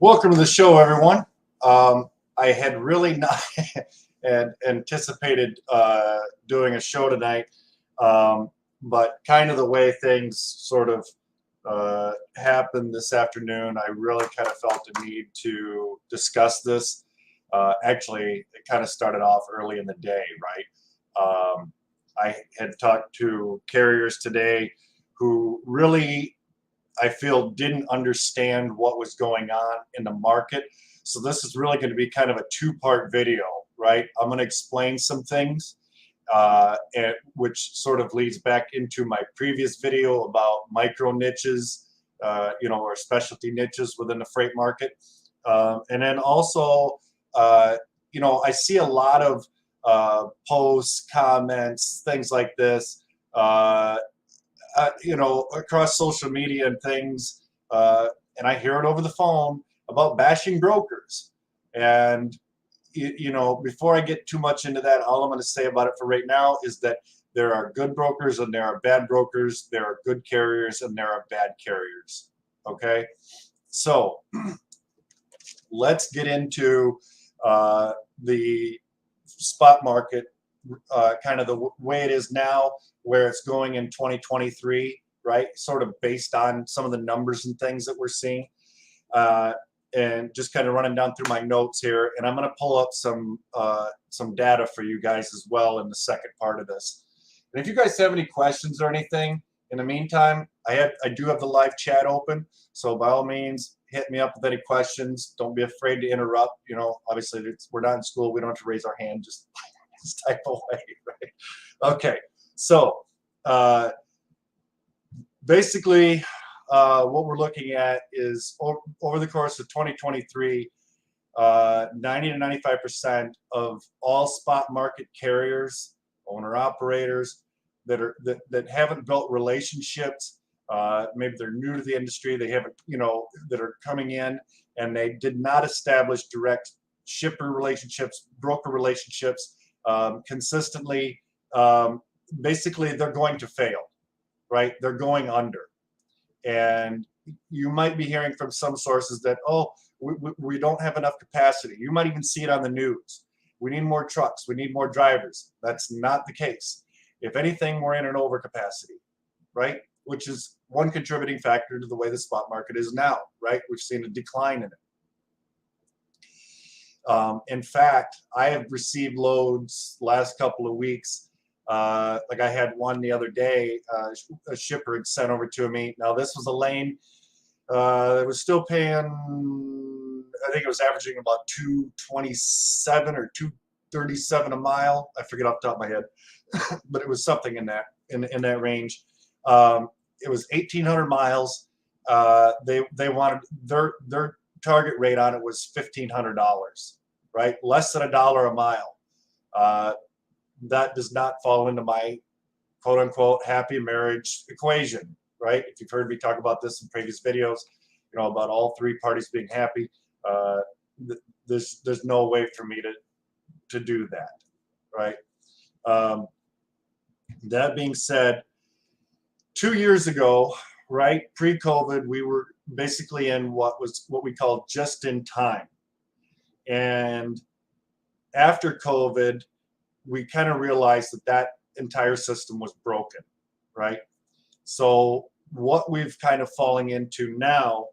Welcome to the show, everyone. I had really not anticipated doing a show tonight, but kind of the way things sort of happened this afternoon, I really kind of felt the need to discuss this. Actually, it kind of started off early in the day, right? I had talked to carriers today who really, I feel, didn't understand what was going on in the market. So this is really going to be kind of a two-part video, right? I'm going to explain some things, which sort of leads back into my previous video about micro niches, or specialty niches within the freight market. And then also, I see a lot of posts, comments, things like this. Across social media and things, and I hear it over the phone about bashing brokers. And, before I get too much into that, all I'm going to say about it for right now is that there are good brokers and there are bad brokers. There are good carriers and there are bad carriers. Okay. So let's get into the spot market, kind of the way it is now, where it's going in 2023, right? Sort of based on some of the numbers and things that we're seeing, and just kind of running down through my notes here. And I'm going to pull up some data for you guys as well in the second part of this. And if you guys have any questions or anything, in the meantime, I do have the live chat open, so by all means, hit me up with any questions. Don't be afraid to interrupt. Obviously, we're not in school. We don't have to raise our hand. Just this type of way, right? Okay, so basically, what we're looking at is over the course of 2023, 90 to 95% of all spot market carriers, owner operators that haven't built relationships. Maybe they're new to the industry. They haven't, that are coming in and they did not establish direct shipper relationships, broker relationships consistently. Basically, they're going to fail, right? They're going under. And you might be hearing from some sources that, we don't have enough capacity. You might even see it on the news. We need more trucks. We need more drivers. That's not the case. If anything, we're in an overcapacity, right? Which is one contributing factor to the way the spot market is now, right? We've seen a decline in it. In fact, I have received loads last couple of weeks. Like I had one the other day, a shipper had sent over to me. Now this was a lane that was still paying, I think it was averaging about 227 or 237 a mile. I forget off the top of my head, but it was something in that range. It was 1,800 miles. They wanted their target rate on it was $1,500, right? Less than $1 a mile. That does not fall into my quote unquote happy marriage equation, right? If you've heard me talk about this in previous videos, about all three parties being happy, there's no way for me to do that, right? That being said, 2 years ago, right, pre-COVID, we were basically in what we call just in time. And after COVID, we kind of realized that entire system was broken, right? So what we've kind of falling into now,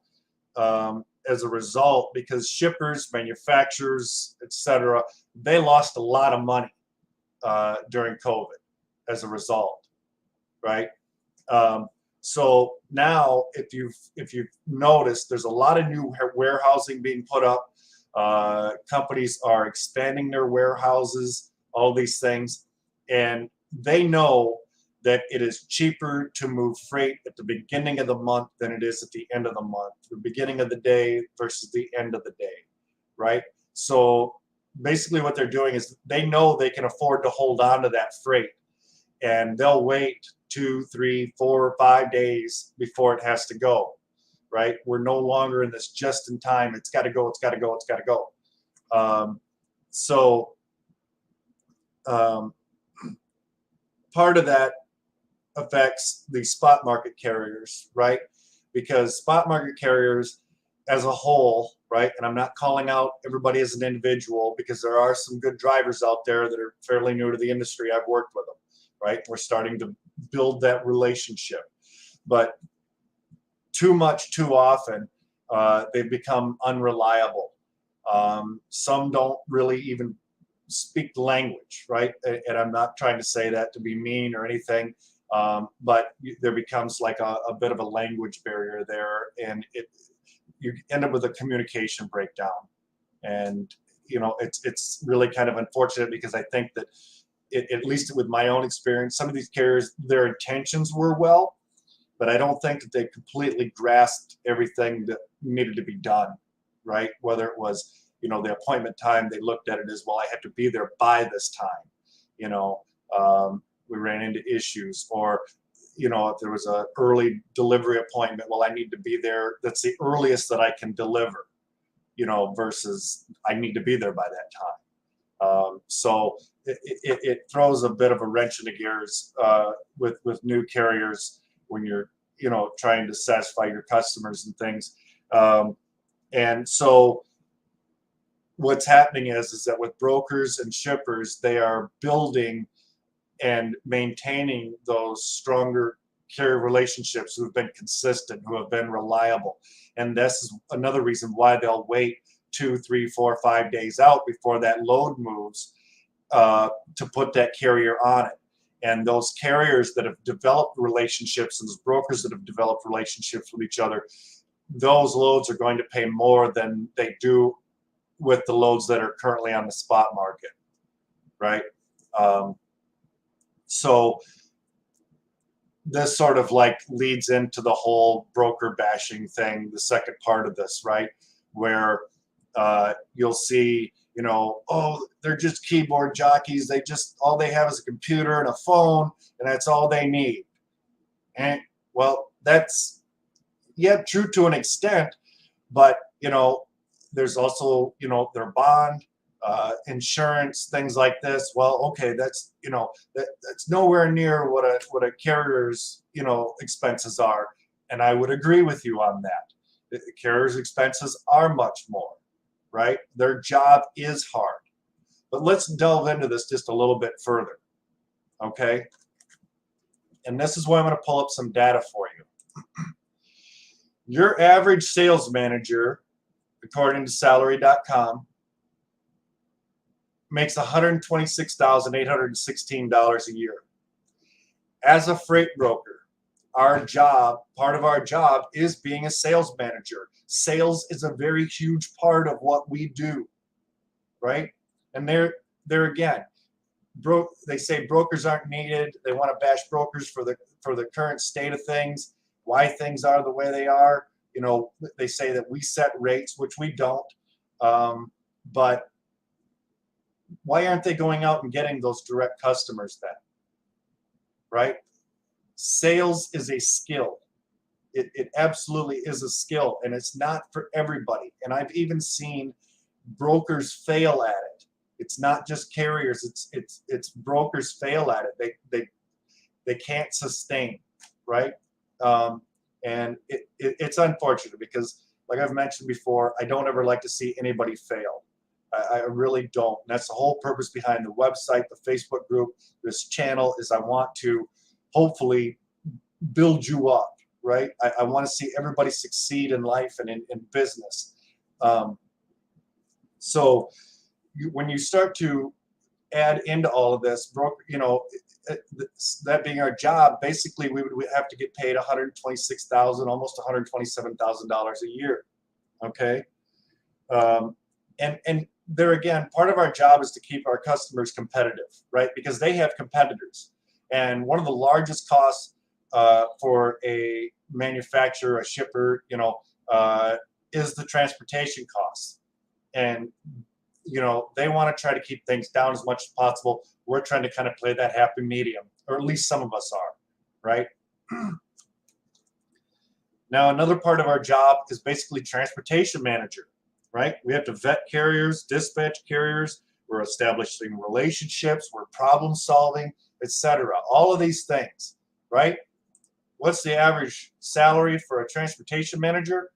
as a result, because shippers, manufacturers, etc., they lost a lot of money during COVID as a result, right? So now, if you've noticed, there's a lot of new warehousing being put up. Companies are expanding their warehouses, all these things, and they know that it is cheaper to move freight at the beginning of the month than it is at the end of the month, the beginning of the day versus the end of the day, right? So basically what they're doing is they know they can afford to hold on to that freight, and they'll wait 2, 3, 4, 5 days before it has to go, right? We're no longer in this just in time. It's got to go. It's got to go. It's got to go. Part of that affects the spot market carriers, right? Because spot market carriers as a whole right? And I'm not calling out everybody as an individual, because there are some good drivers out there that are fairly new to the industry. I've worked with them, right? We're starting to build that relationship. But too much, too often, they've become unreliable. Some don't really even speak the language, right? And I'm not trying to say that to be mean or anything, but there becomes like a bit of a language barrier there, and you end up with a communication breakdown. And it's really kind of unfortunate, because I think that at least with my own experience, some of these carriers, their intentions were well, but I don't think that they completely grasped everything that needed to be done, right? Whether it was, the appointment time, they looked at it as, well, I have to be there by this time. We ran into issues, or, if there was a early delivery appointment, well, I need to be there. That's the earliest that I can deliver, versus I need to be there by that time. So it throws a bit of a wrench in the gears with new carriers when you're trying to satisfy your customers and things. And so what's happening is that with brokers and shippers, they are building and maintaining those stronger carrier relationships who have been consistent, who have been reliable. And this is another reason why they'll wait 2, 3, 4, 5 days out before that load moves, to put that carrier on it. And those carriers that have developed relationships, and those brokers that have developed relationships with each other, those loads are going to pay more than they do with the loads that are currently on the spot market, right? So this sort of like leads into the whole broker bashing thing, the second part of this, right? Where you'll see, oh, they're just keyboard jockeys. All they have is a computer and a phone, and that's all they need. And well, that's, yeah, true to an extent, but there's also, their bond, insurance, things like this. Well, okay, that's that's nowhere near what a carrier's expenses are, and I would agree with you on that. The carrier's expenses are much more, right? Their job is hard. But let's delve into this just a little bit further, okay? And this is why I'm going to pull up some data for you. Your average sales manager, according to salary.com, makes $126,816 a year. As a freight broker, part of our job is being a sales manager. Sales is a very huge part of what we do, right? And there again, they say brokers aren't needed. They want to bash brokers for the current state of things, why things are the way they are. They say that we set rates, which we don't. But why aren't they going out and getting those direct customers then? Right? Sales is a skill. It absolutely is a skill, and it's not for everybody. And I've even seen brokers fail at it. It's not just carriers. It's brokers fail at it. They can't sustain, right? And it's unfortunate, because, like I've mentioned before, I don't ever like to see anybody fail. I really don't. And that's the whole purpose behind the website, the Facebook group, this channel, is I want to hopefully build you up, right? I want to see everybody succeed in life and in business. So when you start to add into all of this, that being our job, basically we would have to get paid $126,000, almost $127,000 a year. Okay. And there again, part of our job is to keep our customers competitive, right? Because they have competitors. And one of the largest costs for a manufacturer, a shipper, is the transportation costs. And they want to try to keep things down as much as possible. We're trying to kind of play that happy medium, or at least some of us are, right? Now, another part of our job is basically transportation manager, right? We have to vet carriers, dispatch carriers. We're establishing relationships. We're problem solving, etc. All of these things, right? What's the average salary for a transportation manager?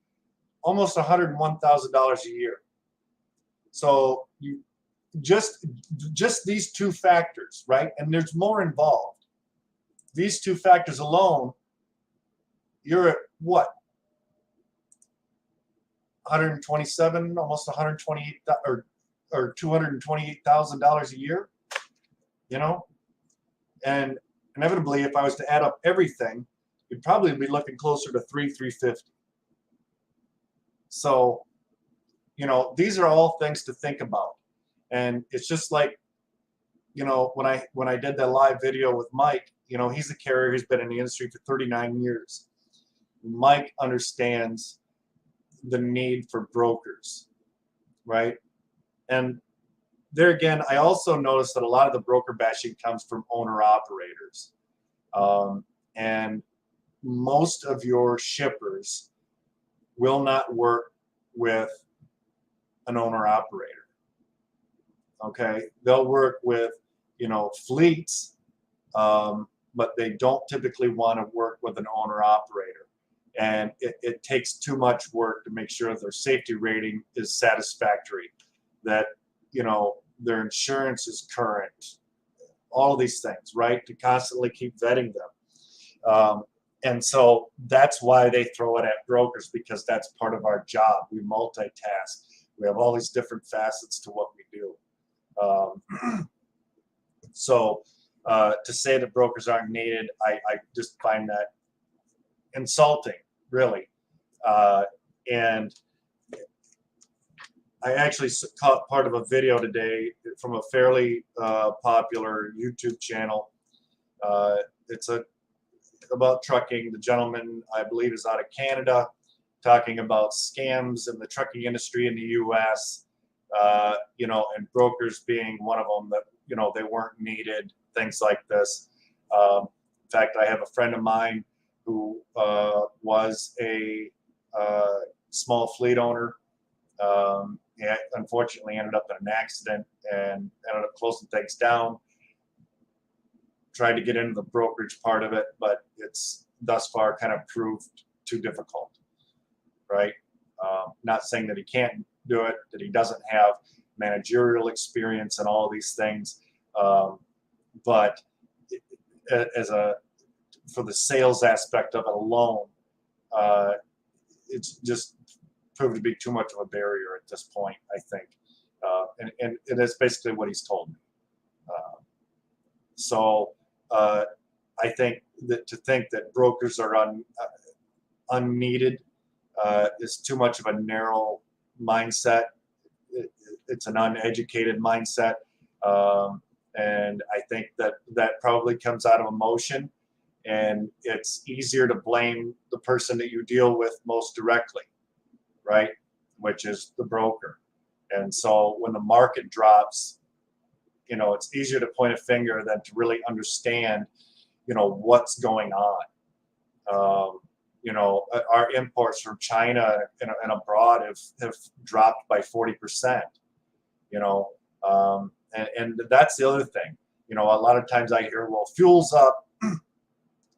almost $101,000 a year. So you just these two factors, right? And there's more involved. These two factors alone, you're at what? 127, almost 128, or $228,000 a year, you know? And inevitably, if I was to add up everything, you'd probably be looking closer to $350. So, you know, these are all things to think about. And it's just like, you know, when I did that live video with Mike, you know, he's a carrier who's been in the industry for 39 years. Mike understands the need for brokers, right? And there again, I also noticed that a lot of the broker bashing comes from owner operators. And most of your shippers will not work with an owner operator. Okay, they'll work with, you know, fleets, but they don't typically want to work with an owner operator. And it takes too much work to make sure their safety rating is satisfactory, that, you know, their insurance is current, all of these things, right? To constantly keep vetting them. And so that's why they throw it at brokers, because that's part of our job. We multitask. We have all these different facets to what we do. So to say that brokers aren't needed, I just find that insulting, really. And I actually caught part of a video today from a fairly popular YouTube channel. It's about trucking. The gentleman, I believe, is out of Canada, talking about scams in the trucking industry in the U.S., you know, and brokers being one of them, that, you know, they weren't needed, things like this. In fact, I have a friend of mine who was a small fleet owner. He unfortunately ended up in an accident and ended up closing things down. Tried to get into the brokerage part of it, but it's thus far kind of proved too difficult, right? Not saying that he can't do it, that he doesn't have managerial experience and all of these things, but for the sales aspect of it alone, it's just proved to be too much of a barrier at this point, I think. And that's basically what he's told me. So I think that to think that brokers are unneeded is too much of a narrow mindset. It's an uneducated mindset. And I think that probably comes out of emotion, and it's easier to blame the person that you deal with most directly, right? Which is the broker. And so when the market drops, you know, it's easier to point a finger than to really understand, you know, what's going on. You know, our imports from China and abroad have dropped by 40%, you know, and that's the other thing. You know, a lot of times I hear, well, fuel's up,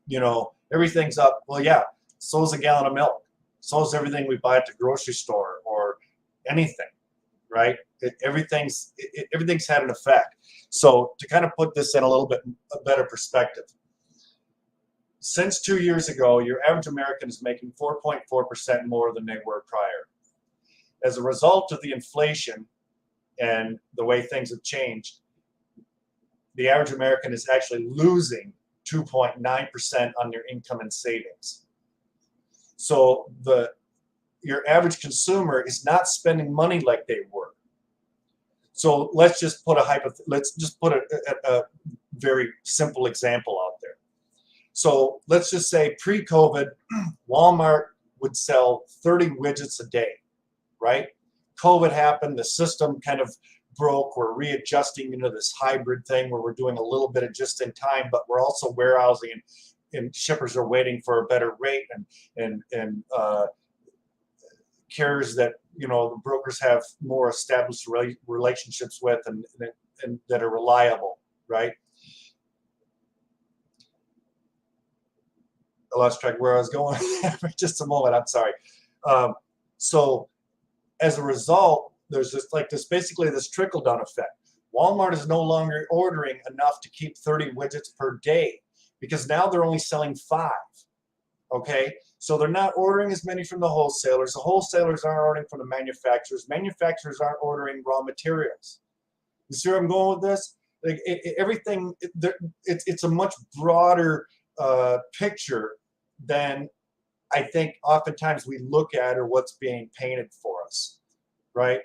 you know, everything's up. Well, yeah, so's a gallon of milk. So's everything we buy at the grocery store or anything, right? Everything's had an effect. So to kind of put this in a little bit a better perspective, since 2 years ago, your average American is making 4.4% more than they were prior. As a result of the inflation and the way things have changed, the average American is actually losing 2.9% on their income and savings. So your average consumer is not spending money like they were. So let's just put a very simple example out there. So let's just say pre-COVID, Walmart would sell 30 widgets a day, right? COVID happened, the system kind of broke. We're readjusting into this hybrid thing where we're doing a little bit of just in time, but we're also warehousing, and shippers are waiting for a better rate, and carriers that, you know, the brokers have more established relationships with and that are reliable, right? I lost track where I was going for just a moment. I'm sorry. So as a result, there's basically this trickle down effect. Walmart is no longer ordering enough to keep 30 widgets per day because now they're only selling 5. Okay, so they're not ordering as many from the wholesalers. The wholesalers aren't ordering from the manufacturers. Manufacturers aren't ordering raw materials. You see where I'm going with this? Like everything, it's a much broader picture than I think oftentimes we look at or what's being painted for us, right?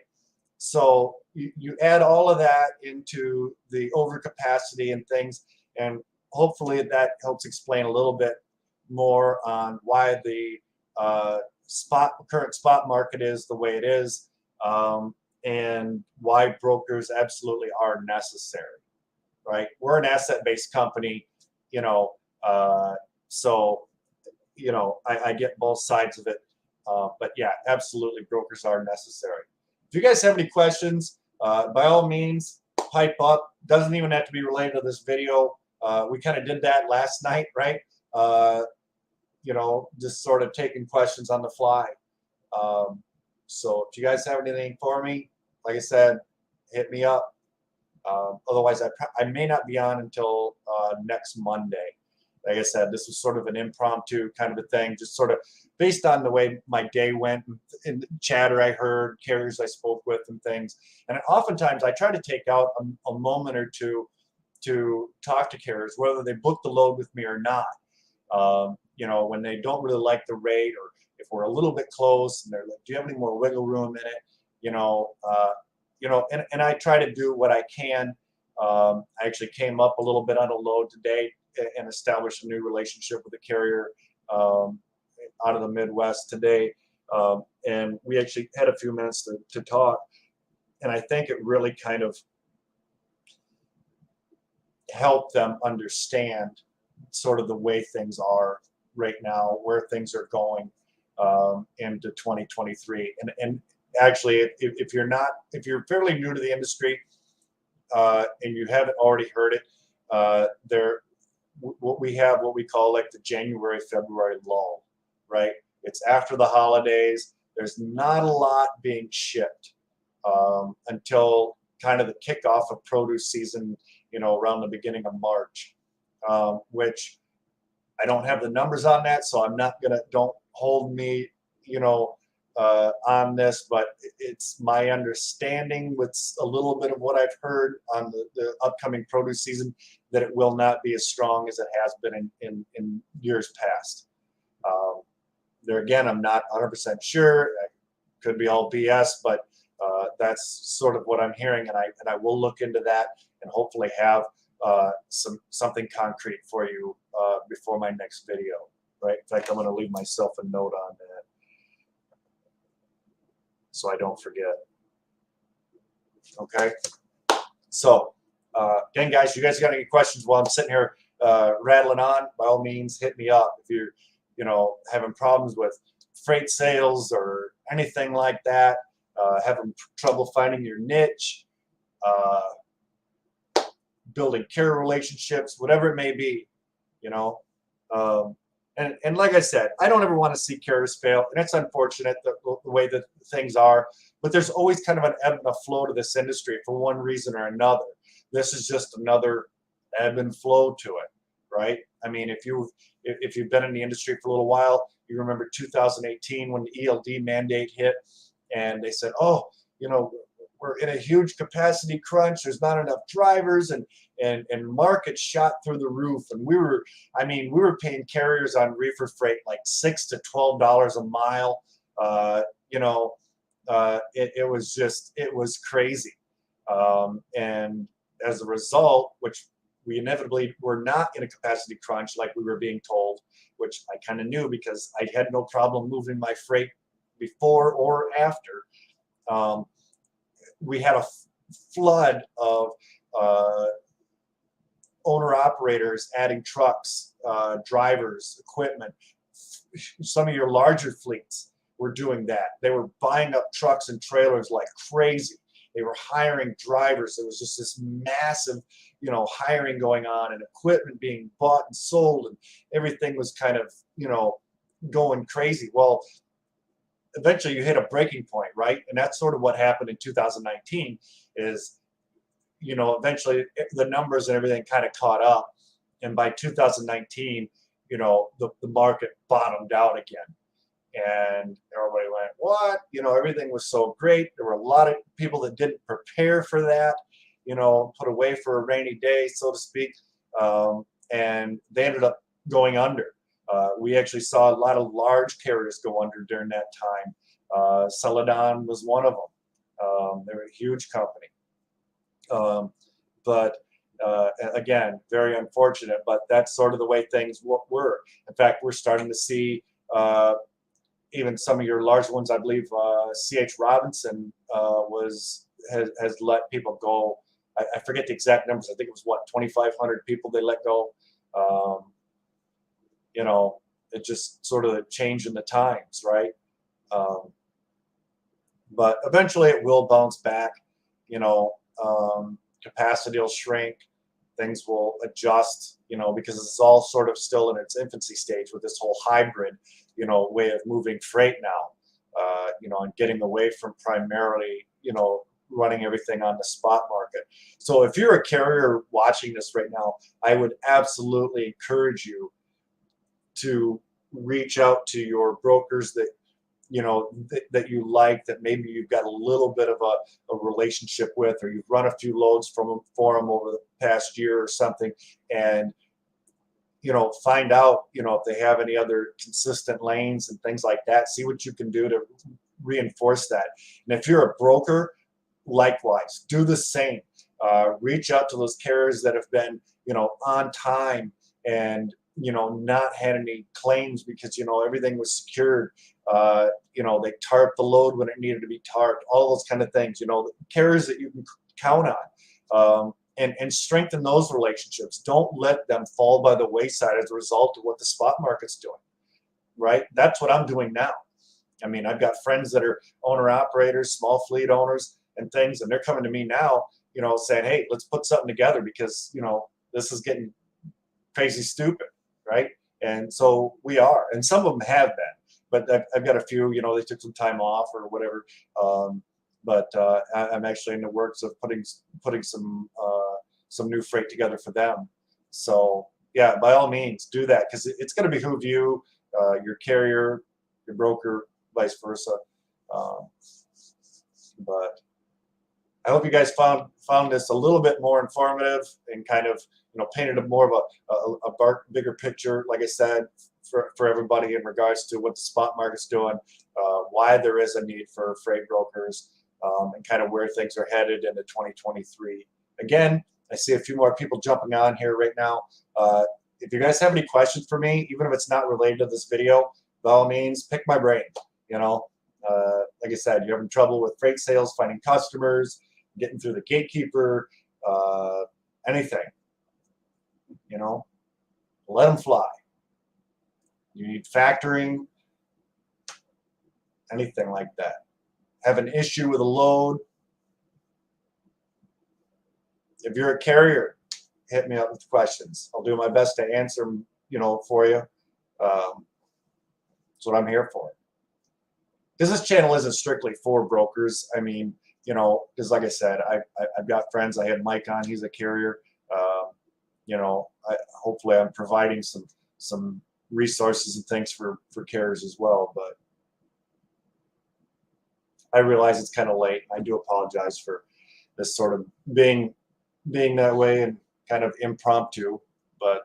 So you add all of that into the overcapacity and things, and hopefully that helps explain a little bit more on why the current spot market is the way it is, and why brokers absolutely are necessary, right? We're an asset-based company, you know, so, you know, I get both sides of it, but yeah, absolutely, brokers are necessary. If you guys have any questions, by all means, pipe up. Doesn't even have to be related to this video. We kind of did that last night, right? You know, just sort of taking questions on the fly. So if you guys have anything for me, like I said, hit me up. Otherwise, I may not be on until next Monday. Like I said, this was sort of an impromptu kind of a thing, just sort of based on the way my day went and chatter I heard, carriers I spoke with and things. And oftentimes I try to take out a moment or two to talk to carriers, whether they book the load with me or not. You know, when they don't really like the rate, or if we're a little bit close and they're like, do you have any more wiggle room in it? You know, and I try to do what I can. I actually came up a little bit on a load today and established a new relationship with a carrier out of the Midwest today. And we actually had a few minutes to talk. And I think it really kind of helped them understand sort of the way things are right now, where things are going into 2023. And actually, if you're fairly new to the industry and you haven't already heard it, what we call like the January, February lull, right? It's after the holidays. There's not a lot being shipped until kind of the kickoff of produce season, you know, around the beginning of March, which I don't have the numbers on that, so I'm not gonna, don't hold me, you know, on this, but it's my understanding with a little bit of what I've heard on the upcoming produce season that it will not be as strong as it has been in years past. There again, I'm not 100% sure. It could be all BS, but that's sort of what I'm hearing, and I will look into that and hopefully have something concrete for you before my next video. Right? In fact, I'm going to leave myself a note on that so I don't forget. Okay. So again, guys, you guys got any questions while I'm sitting here rattling on? By all means, hit me up if you're, you know, having problems with freight sales or anything like that, having trouble finding your niche, building carrier relationships, whatever it may be, you know. And like I said, I don't ever want to see carriers fail, and it's unfortunate the way that things are, but there's always kind of an ebb and a flow to this industry for one reason or another. This is just another ebb and flow to it, right? I mean, if you've been in the industry for a little while, you remember 2018 when the ELD mandate hit, and they said, oh, you know, we're in a huge capacity crunch. There's not enough drivers, and market shot through the roof. And we were paying carriers on reefer freight like $6 to $12 a mile. You know, it was crazy. And as a result, which we inevitably were not in a capacity crunch like we were being told, which I kind of knew because I had no problem moving my freight before or after. We had a flood of owner-operators adding trucks, drivers, equipment. Some of your larger fleets were doing that. They were buying up trucks and trailers like crazy. They were hiring drivers. There was just this massive, you know, hiring going on and equipment being bought and sold, and everything was kind of, you know, going crazy. Well, eventually you hit a breaking point, right? And that's sort of what happened in 2019 is, eventually the numbers and everything kind of caught up. And by 2019, the market bottomed out again. And everybody went, what? Everything was so great. There were a lot of people that didn't prepare for that, put away for a rainy day, so to speak. And they ended up going under. We actually saw a lot of large carriers go under during that time. Celadon was one of them. They were a huge company. But again, very unfortunate, but that's sort of the way things were. In fact, we're starting to see even some of your large ones. I believe C.H. Robinson has let people go. I forget the exact numbers. I think it was 2,500 people they let go. It just sort of a change in the times, right? But eventually it will bounce back. Capacity will shrink, things will adjust, because it's all sort of still in its infancy stage with this whole hybrid, way of moving freight now, and getting away from primarily, running everything on the spot market. So if you're a carrier watching this right now, I would absolutely encourage you to reach out to your brokers that that you like, that maybe you've got a little bit of a relationship with, or you've run a few loads for them over the past year or something, and find out if they have any other consistent lanes and things like that. See what you can do to reinforce that. And if you're a broker, likewise, do the same. Reach out to those carriers that have been on time and not had any claims because everything was secured. They tarped the load when it needed to be tarped, all those kind of things, carriers that you can count on, and strengthen those relationships. Don't let them fall by the wayside as a result of what the spot market's doing, right? That's what I'm doing now. I mean, I've got friends that are owner operators, small fleet owners and things, and they're coming to me now, saying, hey, let's put something together because, this is getting crazy stupid, right? And so we are, and some of them have been. But I've got a few, they took some time off or whatever. But I'm actually in the works of putting some new freight together for them. So yeah, by all means, do that because it's going to behoove you, your carrier, your broker, vice versa. But I hope you guys found this a little bit more informative and kind of painted a more of a bigger picture. Like I said, for everybody in regards to what the spot market's doing, why there is a need for freight brokers, and kind of where things are headed into 2023. Again, I see a few more people jumping on here right now. If you guys have any questions for me, even if it's not related to this video, by all means, pick my brain. Like I said, you're having trouble with freight sales, finding customers, getting through the gatekeeper, anything, let them fly. You need factoring, anything like that. Have an issue with a load. If you're a carrier, hit me up with questions. I'll do my best to answer them, for you. That's what I'm here for. Because this channel isn't strictly for brokers. I mean, because like I said, I've got friends. I had Mike on. He's a carrier. Hopefully I'm providing some resources and things for carriers as well. But I realize it's kind of late. I do apologize for this sort of being that way and kind of impromptu. But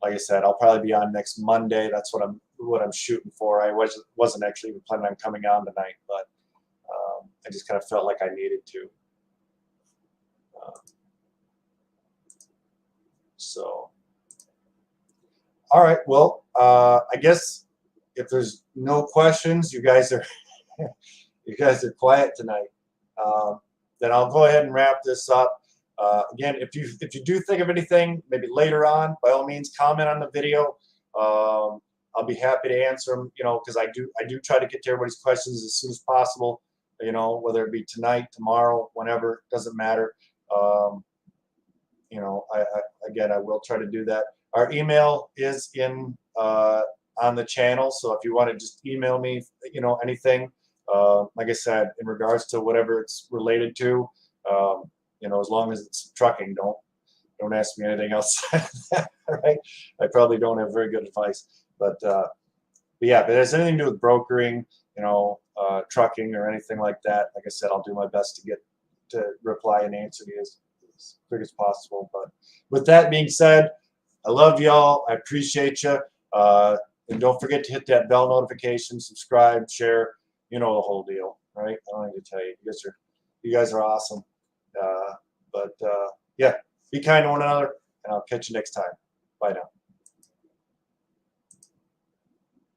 like I said, I'll probably be on next Monday. That's what I'm shooting for. I wasn't actually even planning on coming on tonight, but I just kind of felt like I needed to. So, all right. Well, I guess if there's no questions, you guys are quiet tonight. Then I'll go ahead and wrap this up. Again, if you do think of anything, maybe later on, by all means, comment on the video. I'll be happy to answer them. Because I do try to get to everybody's questions as soon as possible. Whether it be tonight, tomorrow, whenever, doesn't matter. I will try to do that. Our email is in on the channel. So if you want to just email me, anything, like I said, in regards to whatever it's related to, as long as it's trucking, don't ask me anything else. Right? I probably don't have very good advice, but yeah, if it has anything to do with brokering, trucking or anything like that, like I said, I'll do my best to reply and answer you as quick as possible. But with that being said, I love y'all. I appreciate you. And don't forget to hit that bell notification, subscribe, share, the whole deal. Right? I don't need to tell you. You guys are awesome. But yeah, be kind to one another, and I'll catch you next time. Bye now.